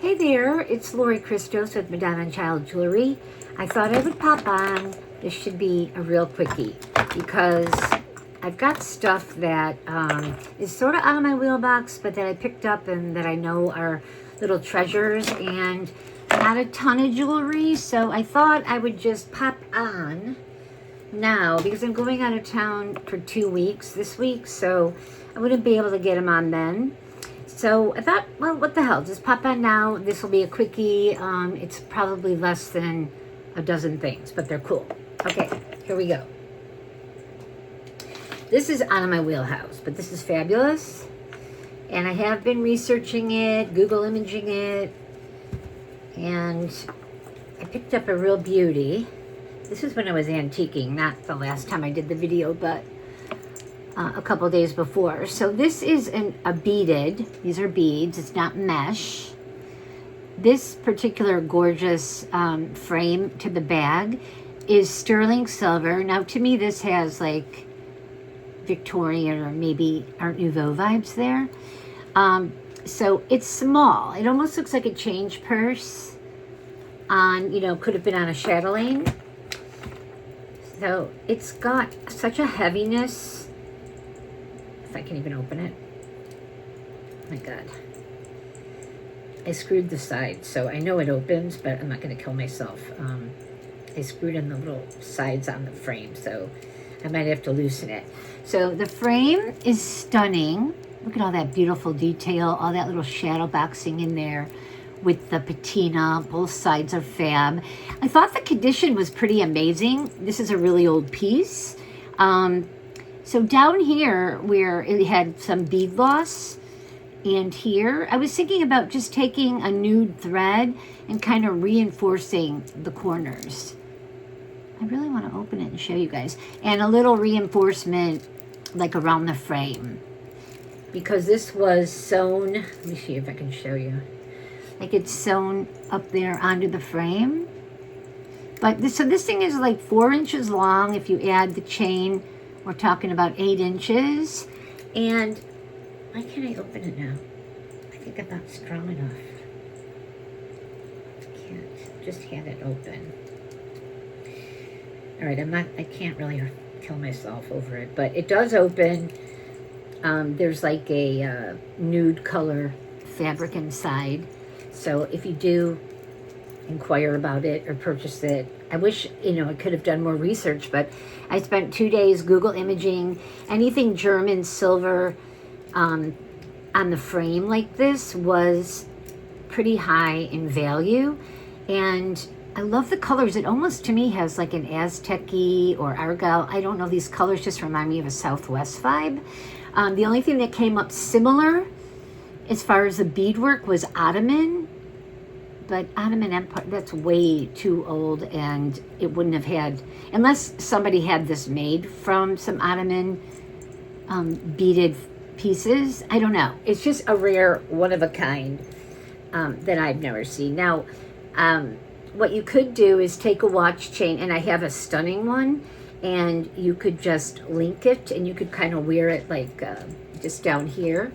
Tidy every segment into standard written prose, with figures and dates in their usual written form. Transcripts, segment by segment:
Hey there, it's Lori Christos with Madonna and Child Jewelry. I thought I would pop on. This should be a real quickie because I've got stuff that is sort of out of my wheelbox, but that I picked up and that I know are little treasures, and not a ton of jewelry. So I thought I would just pop on now because I'm going out of town for 2 weeks this week, so I wouldn't be able to get them on then. So I thought, well, what the hell, just pop on now. This will be a quickie. It's probably less than a dozen things, but they're cool. Okay, here we go. This is out of my wheelhouse, but this is fabulous. And I have been researching it, Google imaging it, and I picked up a real beauty. This is when I was antiquing, not the last time I did the video, but a couple days before. So this is a beaded, these are beads, it's not mesh. This particular gorgeous frame to the bag is sterling silver. Now to me this has like Victorian or maybe Art Nouveau vibes there. So it's small. It almost looks like a change purse on, could have been on a chatelaine. So it's got such a heaviness. If I can even open it. Oh my God. I screwed the side, so I know it opens, but I'm not going to kill myself. I screwed in the little sides on the frame, so I might have to loosen it. So the frame is stunning. Look at all that beautiful detail, all that little shadow boxing in there with the patina. Both sides are fab. I thought the condition was pretty amazing. This is a really old piece. So down here where it had some bead loss, and here I was thinking about just taking a nude thread and kind of reinforcing the corners. I really want to open it and show you guys. And a little reinforcement like around the frame, because this was sewn. Let me see if I can show you. Like it's sewn up there onto the frame. But this thing is like 4 inches long. If you add the chain, we're talking about 8 inches. And why can't I open it now? I think I'm not strong enough. Can't. Just had it open. All right, I can't really kill myself over it, but it does open. There's like a nude color fabric inside. So if you do inquire about it or purchase it, I wish, I could have done more research, but I spent 2 days Google imaging anything German silver on the frame like this was pretty high in value. And I love the colors. It almost, to me, has like an Aztec-y or Argyle. I don't know. These colors just remind me of a Southwest vibe. The only thing that came up similar as far as the beadwork was Ottoman. But Ottoman Empire, that's way too old, and it wouldn't have had, unless somebody had this made from some Ottoman beaded pieces. I don't know. It's just a rare, one of a kind that I've never seen. Now, what you could do is take a watch chain, and I have a stunning one, and you could just link it, and you could kind of wear it like just down here,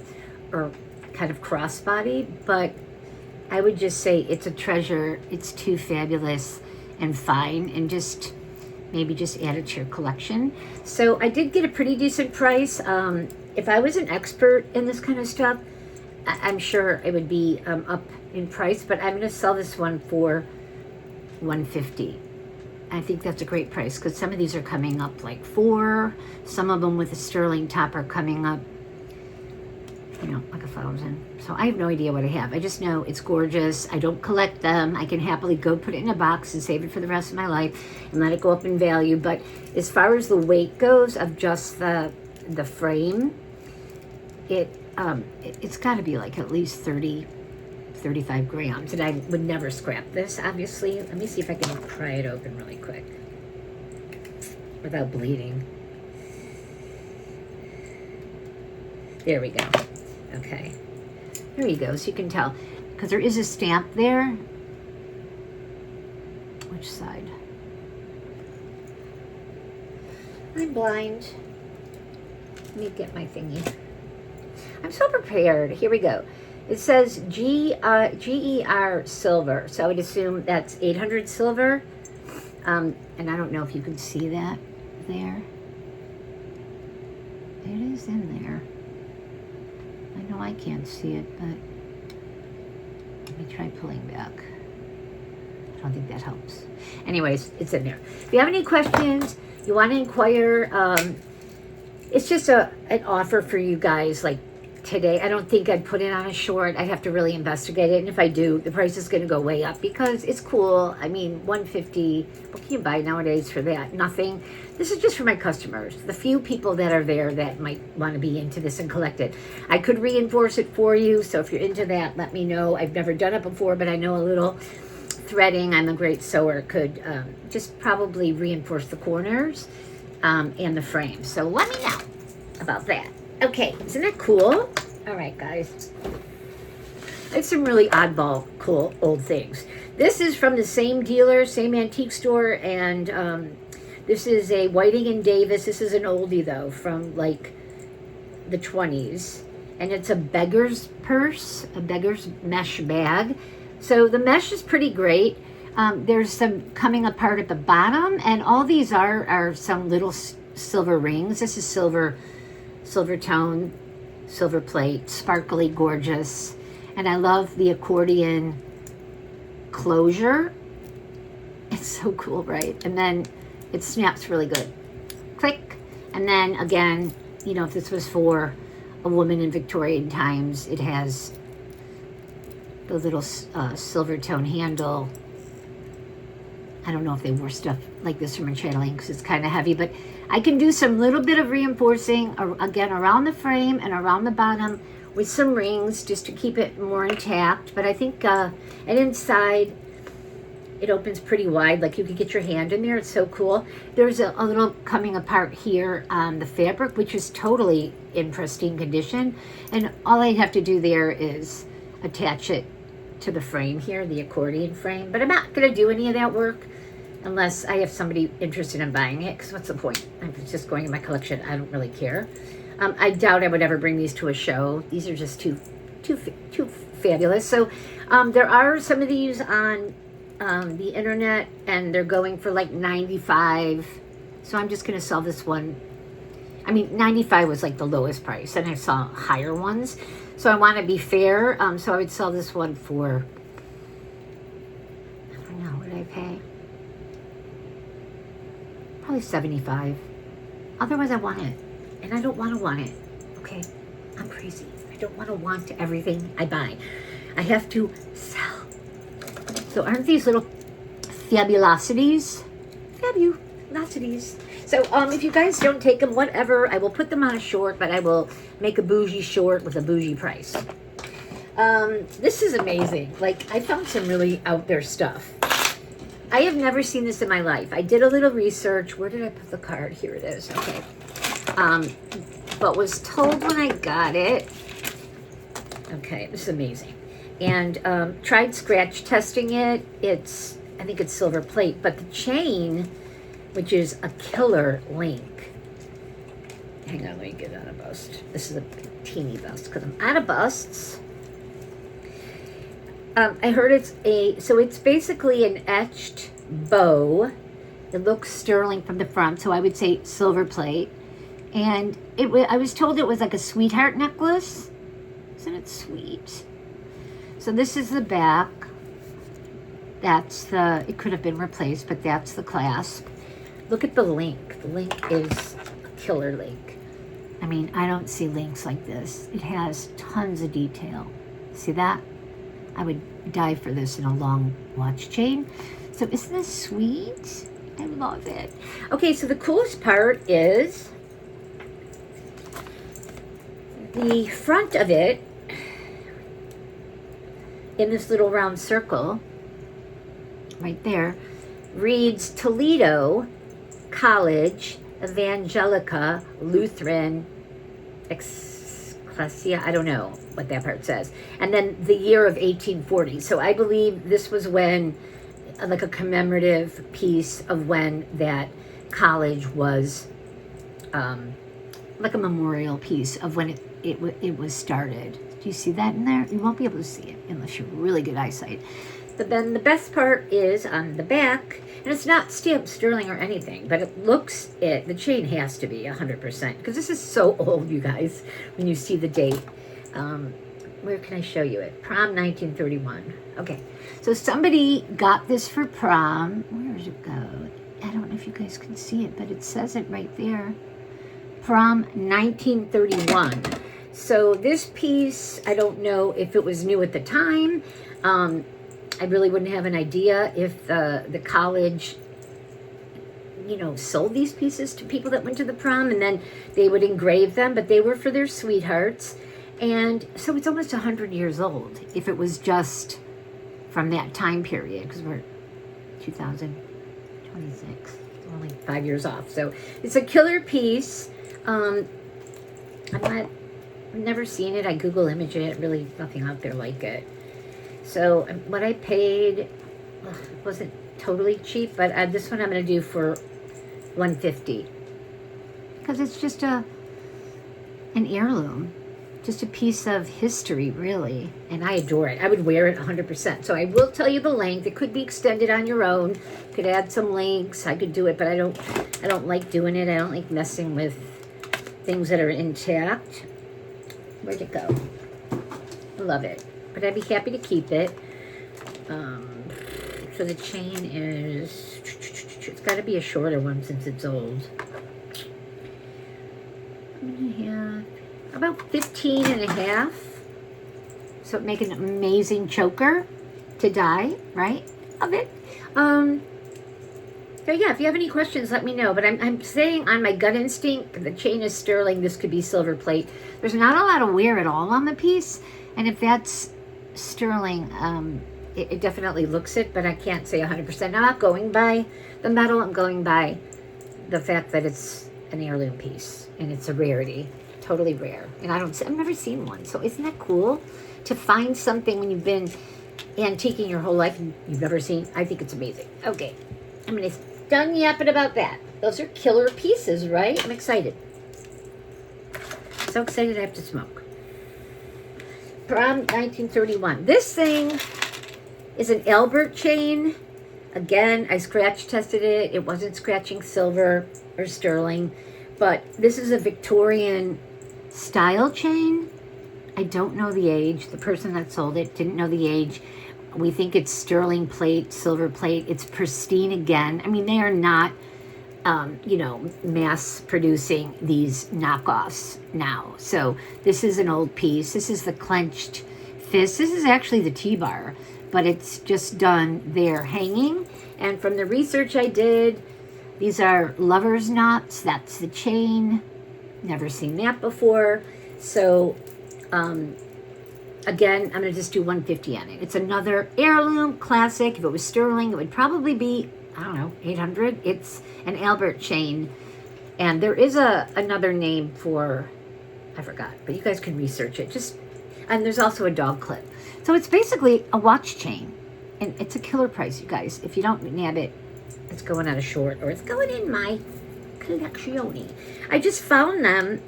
or kind of crossbody, but I would just say it's a treasure. It's too fabulous and fine, and just maybe just add it to your collection. So I did get a pretty decent price. If I was an expert in this kind of stuff, I'm sure it would be up in price, but I'm going to sell this one for $150. I think that's a great price because some of these are coming up like $4. Some of them with a sterling top are coming up, like $1,000. So I have no idea what I have. I just know it's gorgeous. I don't collect them. I can happily go put it in a box and save it for the rest of my life and let it go up in value. But as far as the weight goes of just the frame, it's got to be like at least 35 grams. And I would never scrap this, obviously. Let me see if I can pry it open really quick without bleeding. There we go. Okay. There you go. So you can tell. Because there is a stamp there. Which side? I'm blind. Let me get my thingy. I'm so prepared. Here we go. It says GER silver, so I would assume that's 800 silver. And I don't know if you can see that there. It is in there. I know I can't see it, but let me try pulling back. I don't think that helps. Anyways, it's in there. If you have any questions, you want to inquire, it's just an offer for you guys like today. I don't think I'd put it on a short. I'd have to really investigate it. And if I do, the price is going to go way up because it's cool. I mean, $150, what can you buy nowadays for that? Nothing. This is just for my customers, the few people that are there that might want to be into this and collect it. I could reinforce it for you. So if you're into that, let me know. I've never done it before, but I know a little threading. I'm a great sewer. Could just probably reinforce the corners and the frame. So let me know about that. Okay, isn't that cool? All right, guys. I have some really oddball, cool old things. This is from the same dealer, same antique store, and this is a Whiting and Davis. This is an oldie, though, from, like, the 20s. And it's a beggar's purse, a beggar's mesh bag. So the mesh is pretty great. There's some coming apart at the bottom, and all these are some little silver rings. This is silver tone, silver plate, sparkly, gorgeous. And I love the accordion closure. It's so cool, right? And then it snaps really good. Click. And then again, you know, if this was for a woman in Victorian times, it has the little silver tone handle. I don't know if they wore stuff like this from a channeling because it's kind of heavy, but I can do some little bit of reinforcing again around the frame and around the bottom with some rings just to keep it more intact. But I think and inside it opens pretty wide, like you could get your hand in there. It's so cool. There's a little coming apart here on the fabric, which is totally in pristine condition, and all I have to do there is attach it to the frame here, the accordion frame. But I'm not going to do any of that work unless I have somebody interested in buying it, because what's the point? I'm just going in my collection. I don't really care. I doubt I would ever bring these to a show. These are just too fabulous. So there are some of these on the internet, and they're going for like $95. So I'm just going to sell this one. I mean, $95 was like the lowest price, and I saw higher ones. So I want to be fair. So I would sell this one for, I don't know, what did I pay? Probably $75. Otherwise, I want it. And I don't want to want it. Okay? I'm crazy. I don't want to want everything I buy. I have to sell. So aren't these little fabulosities? Fabulosities. So if you guys don't take them, whatever, I will put them on a short, but I will make a bougie short with a bougie price. This is amazing. Like, I found some really out there stuff. I have never seen this in my life. I did a little research. Where did I put the card? Here it is. Okay. But was told when I got it. Okay, this is amazing. And tried scratch testing it. I think it's silver plate, but the chain, which is a killer link. Hang on, let me get out of bust. This is a teeny bust because I'm out of busts. I heard so it's basically an etched bow. It looks sterling from the front, so I would say silver plate. And I was told it was like a sweetheart necklace. Isn't it sweet? So this is the back. It could have been replaced, but that's the clasp. Look at the link. The link is a killer link. I mean, I don't see links like this. It has tons of detail. See that? I would die for this in a long watch chain. So isn't this sweet? I love it. Okay, so the coolest part is the front of it in this little round circle right there reads Toledo College Evangelica Lutheran Ecclesia. I don't know what that part says. And then the year of 1840. So I believe this was when, like a commemorative piece of when that college was, like a memorial piece of when it was started. Do you see that in there? You won't be able to see it unless you're really good eyesight. But then the best part is on the back, and it's not stamped sterling or anything, but it looks the chain has to be 100%, because this is so old, you guys, when you see the date. Where can I show you it? Prom 1931. Okay, so somebody got this for prom. Where does it go? I don't know if you guys can see it, but it says it right there. Prom 1931. So this piece, I don't know if it was new at the time. I really wouldn't have an idea if the college, sold these pieces to people that went to the prom, and then they would engrave them, but they were for their sweethearts. And so it's almost 100 years old if it was just from that time period, because we're 2026, only 5 years off. So it's a killer piece. I've never seen it. I Google image it. Really nothing out there like it. So what I paid wasn't totally cheap, but this one I'm going to do for $150, because it's just an heirloom, just a piece of history, really, and I adore it. I would wear it 100%. So I will tell you the length. It could be extended on your own. Could add some links. I could do it, but I don't like doing it. I don't like messing with things that are intact. Where'd it go? I love it. But I'd be happy to keep it. So the chain is, it's got to be a shorter one since it's old. Yeah, about 15 and a half. So it'd make an amazing choker to dye, right? Of it. So yeah, if you have any questions, let me know. But I'm saying on my gut instinct, the chain is sterling. This could be silver plate. There's not a lot of wear at all on the piece. And if that's sterling, it definitely looks it, but I can't say 100%. I'm not going by the metal. I'm going by the fact that it's an heirloom piece and it's a rarity, totally rare. And I've never seen one. So isn't that cool to find something when you've been antiquing your whole life and you've never seen? I think it's amazing. Okay, I'm gonna done yapping about that. Those are killer pieces, right? I'm excited. So excited I have to smoke. Prom 1931. This thing is an Albert chain. Again, I scratch tested it. It wasn't scratching silver or sterling, but this is a Victorian style chain. I don't know the age. The person that sold it didn't know the age. We think it's sterling plate, silver plate. It's pristine again. I mean, they are not, mass producing these knockoffs now. So this is an old piece. This is the clenched fist. This is actually the T-bar, but it's just done there hanging. And from the research I did, these are lover's knots. That's the chain. Never seen that before. So, again, I'm going to just do $150 on it. It's another heirloom classic. If it was sterling, it would probably be, I don't know, $800. It's an Albert chain. And there is another name for, I forgot, but you guys can research it. And there's also a dog clip. So it's basically a watch chain. And it's a killer price, you guys. If you don't nab it, it's going out of short, or it's going in my collection. I just found them,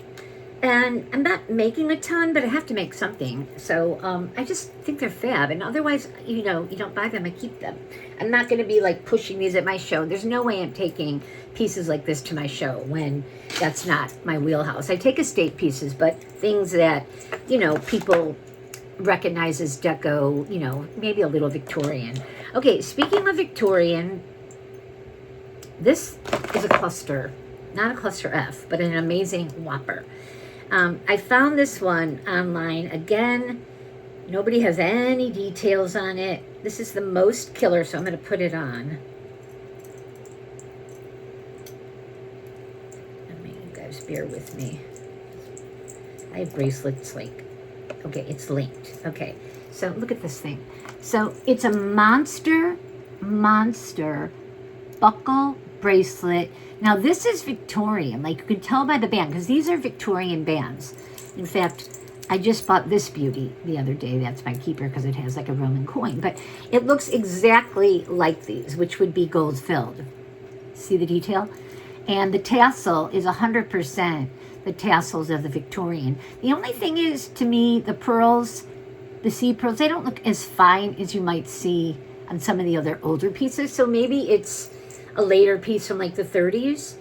and I'm not making a ton, but I have to make something. So I just think they're fab. And otherwise, you don't buy them, I keep them. I'm not going to be like pushing these at my show. There's no way I'm taking pieces like this to my show when that's not my wheelhouse. I take estate pieces, but things that, people recognize as deco, maybe a little Victorian. Okay, speaking of Victorian, this is a cluster, not a cluster F, but an amazing whopper. I found this one online. Again, nobody has any details on it. This is the most killer, so I'm going to put it on. You guys bear with me. I have bracelets okay, it's linked. Okay, so look at this thing. So it's a monster buckle bracelet. Now this is Victorian, like you can tell by the band, because these are Victorian bands. In fact, I just bought this beauty the other day. That's my keeper because it has like a Roman coin, but it looks exactly like these, which would be gold filled. See the detail? And the tassel is 100%. the tassels of the Victorian. The only thing is, to me, the pearls, the seed pearls, they don't look as fine as you might see on some of the other older pieces. So maybe it's a later piece from like the 30s.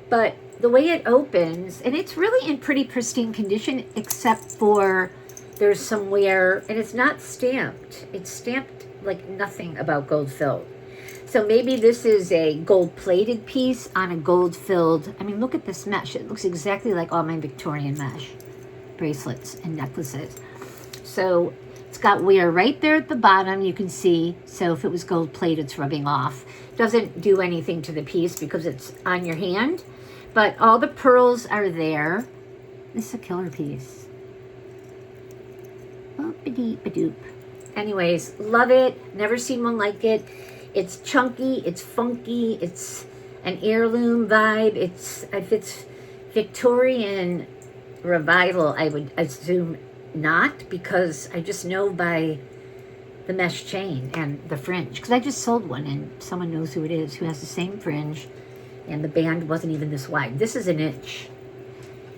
But the way it opens, and it's really in pretty pristine condition, except for there's some wear, and it's not stamped. It's stamped like nothing about gold filled. So maybe this is a gold-plated piece on a gold-filled... I mean, look at this mesh. It looks exactly like all my Victorian mesh bracelets and necklaces. So it's got wear right there at the bottom, you can see. So if it was gold-plated, it's rubbing off. Doesn't do anything to the piece because it's on your hand. But all the pearls are there. This is a killer piece. Boop-a-deep-a-doop. Anyways, love it. Never seen one like it. It's chunky, it's funky, it's an heirloom vibe. If it's Victorian revival, I would assume not, because I just know by the mesh chain and the fringe. Because I just sold one, and someone knows who it is, who has the same fringe, and the band wasn't even this wide. This is an inch,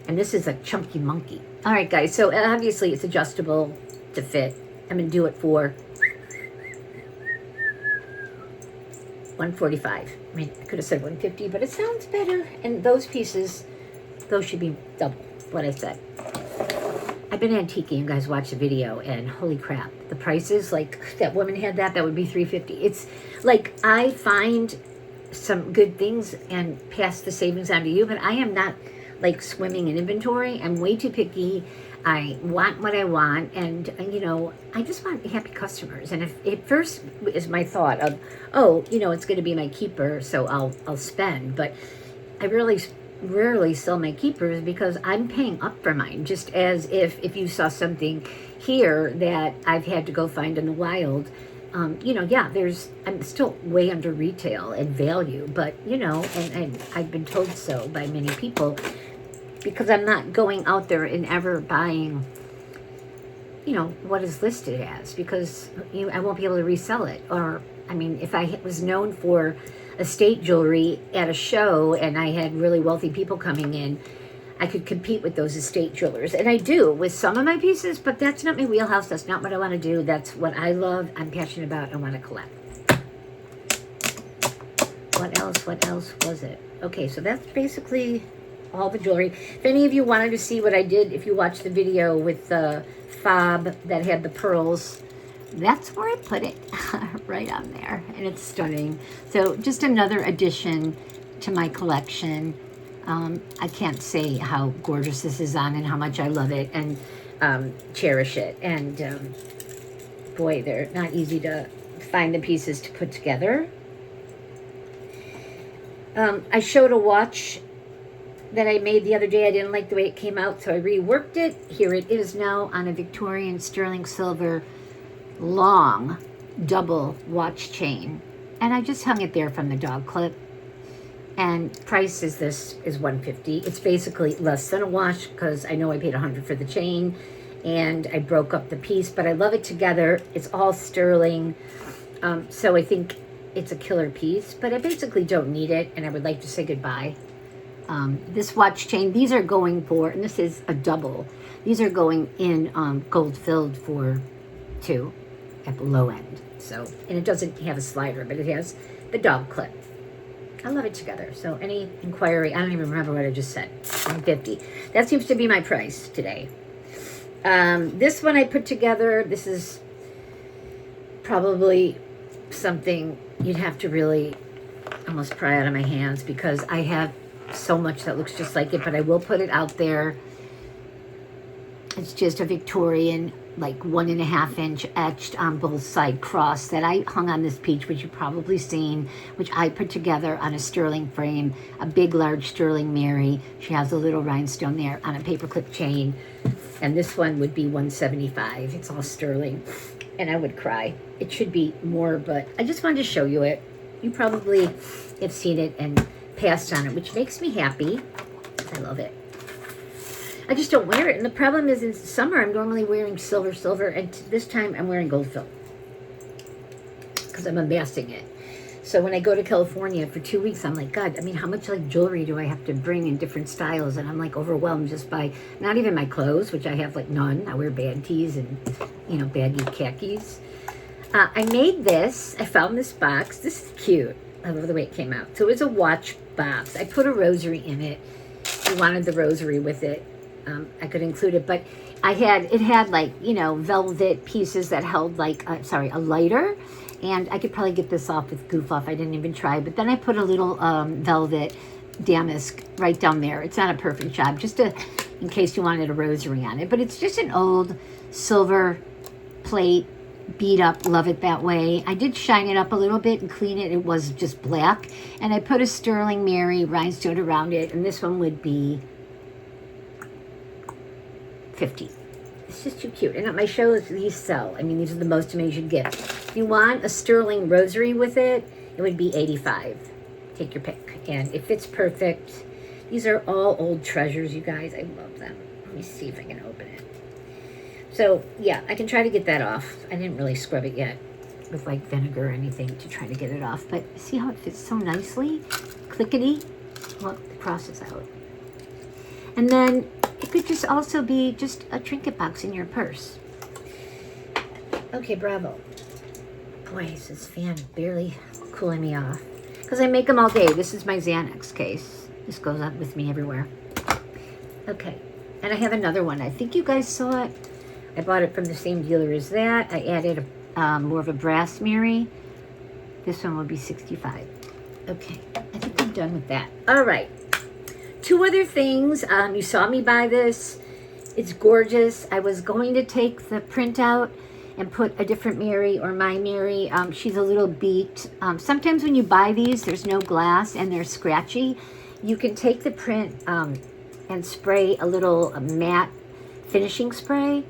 and this is a chunky monkey. All right, guys, so obviously it's adjustable to fit. I'm going to do it for $145. I mean, I could have said $150, but it sounds better. And those pieces, those should be double what I said. I've been antiquing. You guys watch the video, and holy crap, the prices, like that woman had that would be $350. It's like, I find some good things and pass the savings on to you, but I am not like swimming in inventory. I'm way too picky. I want what I want, and you know, I just want happy customers. And if it first is my thought of, oh, you know, it's going to be my keeper, so I'll spend. But I really rarely sell my keepers because I'm paying up for mine. Just as if you saw something here that I've had to go find in the wild, you know, yeah, I'm still way under retail and value, but you know, and I've been told so by many people. Because I'm not going out there and ever buying, you know, what is listed as. Because I won't be able to resell it. Or, I mean, if I was known for estate jewelry at a show and I had really wealthy people coming in, I could compete with those estate jewelers. And I do with some of my pieces, but that's not my wheelhouse. That's not what I want to do. That's what I love, I'm passionate about, and want to collect. What else was it? Okay, so that's basically all the jewelry. If any of you wanted to see what I did, if you watched the video with the fob that had the pearls, that's where I put it, right on there, and it's stunning. So just another addition to my collection. I can't say how gorgeous this is on and how much I love it and cherish it. And boy, they're not easy to find the pieces to put together. I showed a watch that I made the other day. I didn't like the way it came out, so I reworked it. Here it is now on a Victorian sterling silver long double watch chain, and I just hung it there from the dog clip. And price is $150. It's basically less than a wash because I know I paid $100 for the chain, and I broke up the piece, but I love it together. It's all sterling, so I think it's a killer piece, but I basically don't need it, and I would like to say goodbye. This watch chain, these are going for, and this is a double, these are going in gold filled for $2 at the low end. So, and it doesn't have a slider, but it has the dog clip. I love it together. So any inquiry, I don't even remember what I just said, $150. That seems to be my price today. This one I put together, this is probably something you'd have to really almost pry out of my hands because I have so much that looks just like it, but I will put it out there. It's just a Victorian, like 1.5 inch etched on both side cross that I hung on this peach, which you've probably seen, which I put together on a sterling frame, a big, large sterling Mary. She has a little rhinestone there on a paperclip chain. And this one would be $175. It's all sterling. And I would cry. It should be more, but I just wanted to show you it. You probably have seen it and passed on it, which makes me happy. I love it. I just don't wear it. And the problem is in summer, I'm normally wearing silver, and this time I'm wearing gold fill because I'm amassing it. So when I go to California for 2 weeks, I'm like, God, I mean, how much like jewelry do I have to bring in different styles? And I'm like overwhelmed just by not even my clothes, which I have like none. I wear bad tees and, you know, baggy khakis. I made this. I found this box. This is cute. I love the way it came out. So it was a watch box. I put a rosary in it. I wanted the rosary with it. I could include it, but it had like, you know, velvet pieces that held like, a lighter. And I could probably get this off with Goof Off. I didn't even try. But then I put a little velvet damask right down there. It's not a perfect job, just in case you wanted a rosary on it. But it's just an old silver plate, beat up. Love it that way. I did shine it up a little bit and clean it. It was just black. And I put a sterling Mary rhinestone around it. And this one would be $50. It's just too cute. And at my shows, these sell. I mean, these are the most amazing gifts. If you want a sterling rosary with it, it would be $85. Take your pick. And it fits perfect. These are all old treasures, you guys. I love them. Let me see if I can open it. So, yeah, I can try to get that off. I didn't really scrub it yet with, like, vinegar or anything to try to get it off. But see how it fits so nicely? Clickety. Look, the cross is out. And then it could just also be just a trinket box in your purse. Okay, bravo. Boy, is this fan barely cooling me off. Because I make them all day. This is my Xanax case. This goes up with me everywhere. Okay. And I have another one. I think you guys saw it. I bought it from the same dealer as that. I added more of a brass Mary. This one would be $65. Okay. I think I'm done with that. All right. Two other things. You saw me buy this. It's gorgeous. I was going to take the print out and put a different Mary or my Mary. She's a little beat. Sometimes when you buy these, there's no glass and they're scratchy. You can take the print and spray a little matte finishing spray,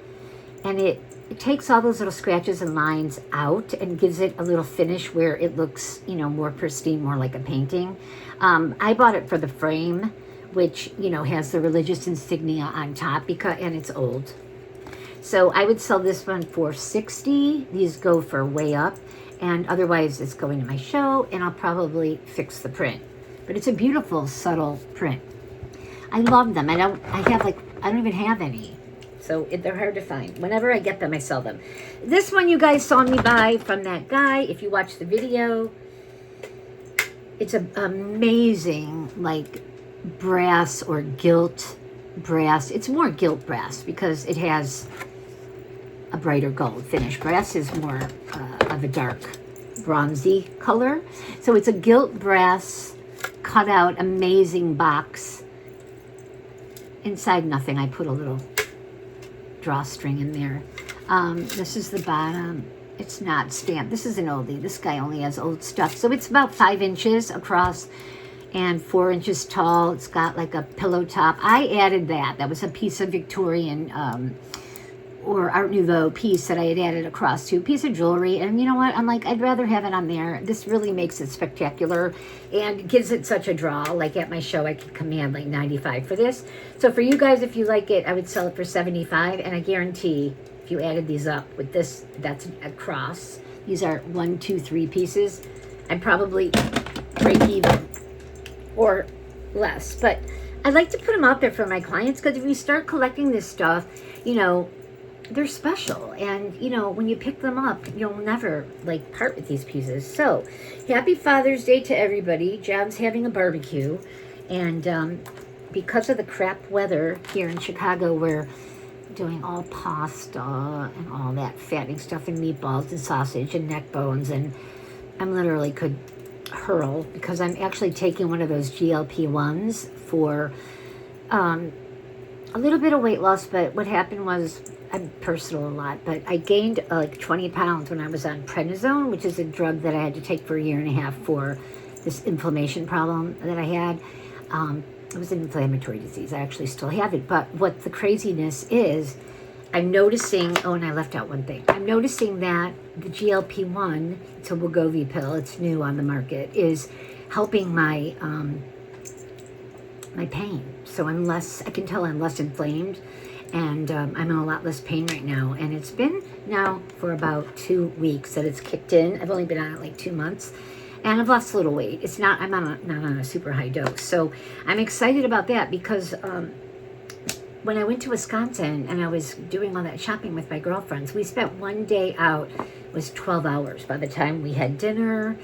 and it takes all those little scratches and lines out and gives it a little finish where it looks, you know, more pristine, more like a painting. I bought it for the frame, which, you know, has the religious insignia on top, and it's old. So I would sell this one for $60. These go for way up, and otherwise it's going to my show, and I'll probably fix the print. But it's a beautiful, subtle print. I love them. I don't even have any. So they're hard to find. Whenever I get them, I sell them. This one you guys saw me buy from that guy. If you watch the video, it's an amazing, like, brass or gilt brass. It's more gilt brass because it has a brighter gold finish. Brass is more of a dark bronzy color. So it's a gilt brass cut out amazing box. Inside nothing. I put a little drawstring in there. This is the bottom. It's not stamped. This is an oldie. This guy only has old stuff. So it's about 5 inches across and 4 inches tall. It's got like a pillow top. I added that. That was a piece of Victorian or Art Nouveau piece that I had added across to a piece of jewelry. And you know what? I'm like, I'd rather have it on there. This really makes it spectacular and gives it such a draw. Like at my show, I could command like $95 for this. So for you guys, if you like it, I would sell it for $75. And I guarantee if you added these up with this, that's a cross. These are 1, 2, 3 pieces. I'd probably break even or less. But I like to put them out there for my clients because if you start collecting this stuff, you know, they're special, and you know, when you pick them up, you'll never like part with these pieces. So happy Father's Day to everybody. John's having a barbecue, and because of the crap weather here in Chicago, we're doing all pasta and all that fattening stuff and meatballs and sausage and neck bones, and I'm literally could hurl because I'm actually taking one of those GLP-1s for a little bit of weight loss. But what happened was, I'm personal a lot, but I gained like 20 pounds when I was on prednisone, which is a drug that I had to take for 1.5 years for this inflammation problem that I had. It was an inflammatory disease. I actually still have it. But what the craziness is, I'm noticing, oh, and I left out one thing. I'm noticing that the GLP-1, it's a Wegovy pill, it's new on the market, is helping my my pain. So I can tell I'm less inflamed. And I'm in a lot less pain right now. And it's been now for about 2 weeks that it's kicked in. I've only been on it like 2 months. And I've lost a little weight. It's not, I'm not on a super high dose. So I'm excited about that because when I went to Wisconsin and I was doing all that shopping with my girlfriends, we spent one day out. It was 12 hours by the time we had dinner,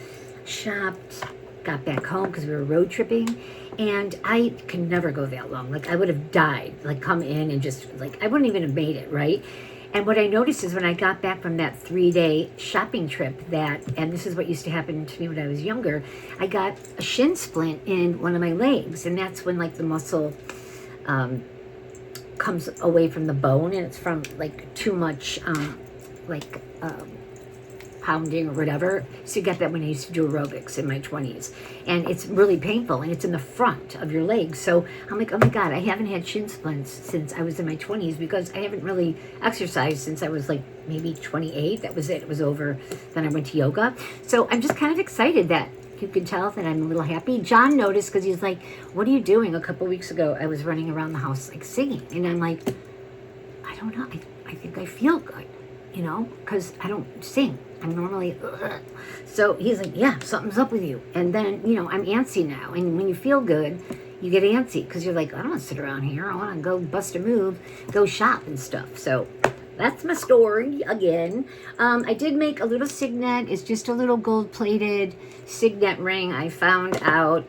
shopped, got back home because we were road tripping. And I could never go that long. Like, I would have died. Like, come in and just, like, I wouldn't even have made it, right? And what I noticed is when I got back from that 3-day shopping trip and this is what used to happen to me when I was younger, I got a shin splint in one of my legs. And that's when, like, the muscle comes away from the bone, and it's from, like, too much, pounding or whatever. So you get that when I used to do aerobics in my 20s. And it's really painful, and it's in the front of your leg. So I'm like, oh my God, I haven't had shin splints since I was in my 20s because I haven't really exercised since I was like maybe 28. That was it. It was over. Then I went to yoga. So I'm just kind of excited that you can tell that I'm a little happy. John noticed because he's like, what are you doing? A couple weeks ago, I was running around the house like singing. And I'm like, I don't know. I think I feel good, you know, because I don't sing. I'm normally, ugh. So he's like, yeah, something's up with you. And then, you know, I'm antsy now. And when you feel good, you get antsy because you're like, I don't want to sit around here. I want to go bust a move, go shop and stuff. So that's my story again. I did make a little signet. It's just a little gold-plated signet ring I found out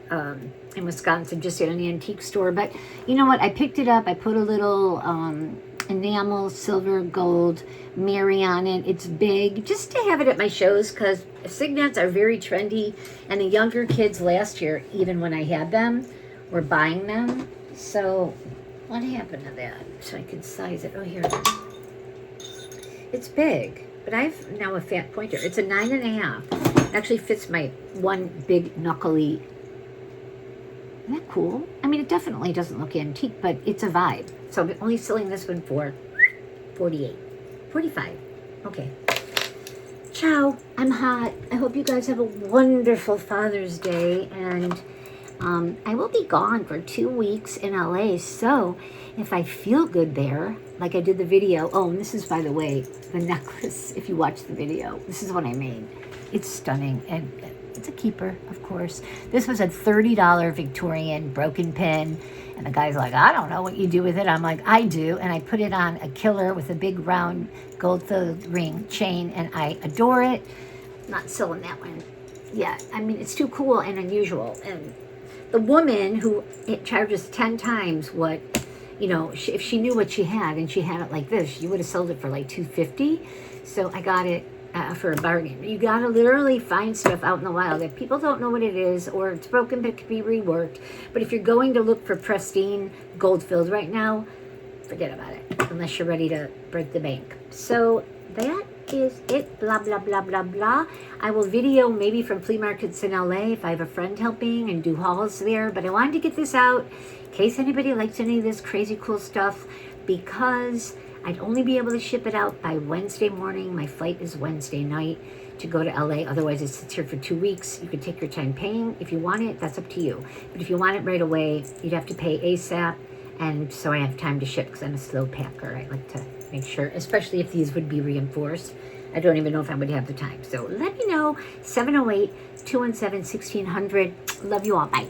in Wisconsin, just at an antique store. But you know what? I picked it up. I put a little enamel, silver, gold Mary on it. It's big, just to have it at my shows because signets are very trendy. And the younger kids last year, even when I had them, were buying them. So what happened to that? So I could size it. Oh, here it is. It's big, but I've now a fat pointer. It's a 9.5. It actually fits my one big knuckly. Isn't that cool? I mean, it definitely doesn't look antique, but it's a vibe. So I'm only selling this one for $48. $45. Okay. Ciao. I'm hot. I hope you guys have a wonderful Father's Day. And I will be gone for 2 weeks in LA. So if I feel good there, like I did the video. Oh, and this is, by the way, the necklace. If you watch the video, this is what I made. It's stunning. And it's a keeper, of course. This was a $30 Victorian broken pin. And the guy's like, I don't know what you do with it. I'm like, I do. And I put it on a killer with a big round gold-filled ring chain. And I adore it. I'm not selling that one yet. I mean, it's too cool and unusual. And the woman who it charges 10 times what, you know, if she knew what she had and she had it like this, she would have sold it for like $250. So I got it for a bargain. You gotta literally find stuff out in the wild that people don't know what it is, or it's broken but it could be reworked. But if you're going to look for pristine gold filled right now, forget about it, unless you're ready to break the bank. So that is it. Blah blah blah blah blah. I will video maybe from flea markets in LA if I have a friend helping and do hauls there. But I wanted to get this out in case anybody likes any of this crazy cool stuff, because I'd only be able to ship it out by Wednesday morning. My flight is Wednesday night to go to LA. Otherwise, it sits here for 2 weeks. You could take your time paying. If you want it, that's up to you. But if you want it right away, you'd have to pay ASAP. And so I have time to ship because I'm a slow packer. I like to make sure, especially if these would be reinforced. I don't even know if I would have the time. So let me know. 708-217-1600. Love you all. Bye.